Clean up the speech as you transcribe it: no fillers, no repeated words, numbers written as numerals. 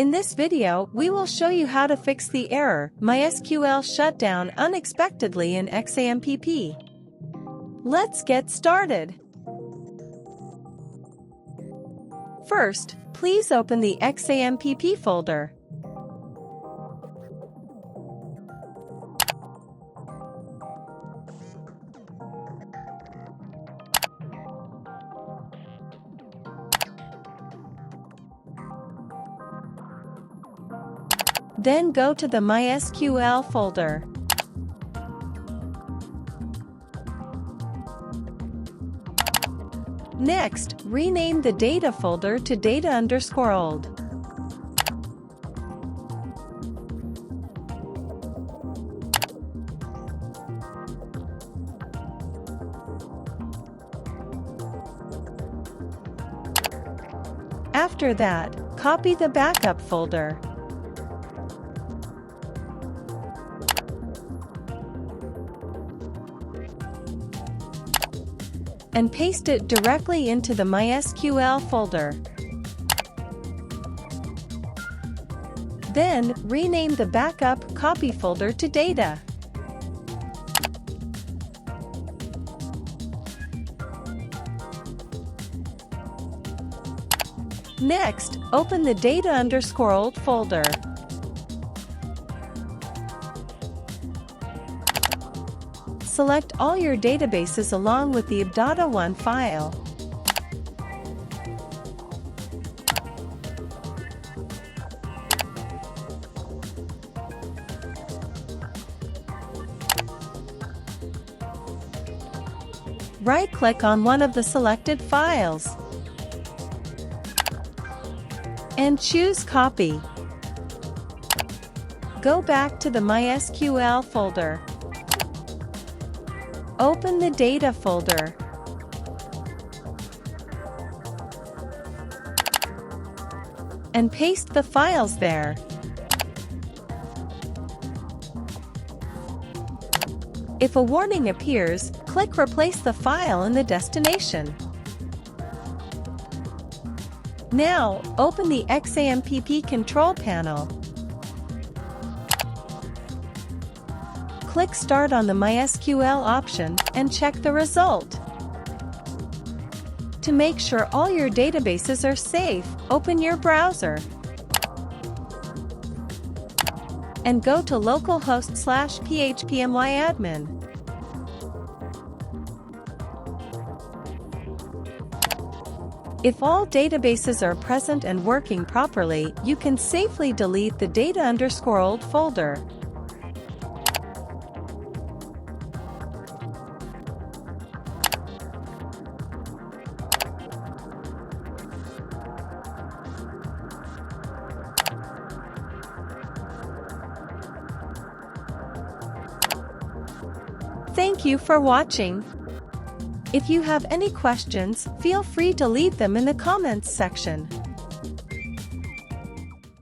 In this video, we will show you how to fix the error MySQL shutdown unexpectedly in XAMPP. Let's get started. First, please open the XAMPP folder. Then go to the MySQL folder. Next, rename the data folder to data_old. After that, copy the backup folder. And paste it directly into the MySQL folder. Then, rename the backup copy folder to data. Next, open the data_old folder. Select all your databases along with the data1 file. Right-click on one of the selected files and choose Copy. Go back to the MySQL folder. Open the data folder. And paste the files there. If a warning appears, click Replace the file in the destination. Now, open the XAMPP control panel. Click Start on the MySQL option and check the result. To make sure all your databases are safe, open your browser and go to localhost/phpMyAdmin. If all databases are present and working properly, you can safely delete the data_old folder. Thank you for watching. If you have any questions, feel free to leave them in the comments section.